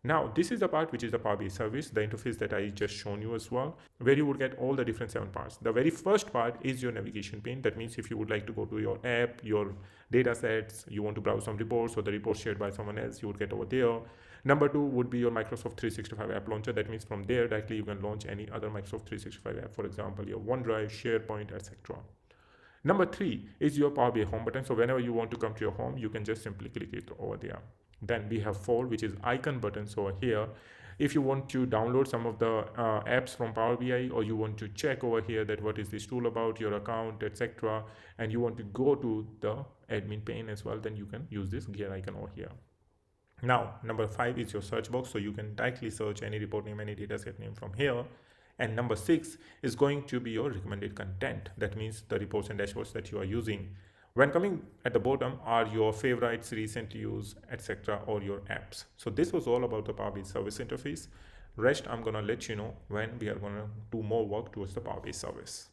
Now, this is the part which is the Power BI service, the interface that I just shown you as well, where you would get all the different 7 parts. The very first part is your navigation pane. That means if you would like to go to your app, your data sets, you want to browse some reports or the reports shared by someone else, you would get over there. Number 2 would be your Microsoft 365 app launcher. That means from there directly you can launch any other Microsoft 365 app, for example, your OneDrive, SharePoint, etc. Number 3 is your Power BI home button. So whenever you want to come to your home, you can just simply click it over there. Then we have 4, which is icon buttons over here. If you want to download some of the apps from Power BI, or you want to check over here that what is this tool about, your account, etc., and you want to go to the admin pane as well, then you can use this gear icon over here. Now, number 5 is your search box. So you can directly search any report name, any dataset name from here. And number 6 is going to be your recommended content. That means the reports and dashboards that you are using. When coming at the bottom are your favorites, recent use, etc., or your apps. So this was all about the Power BI service interface. Rest I'm gonna let you know when we are gonna do more work towards the Power BI service.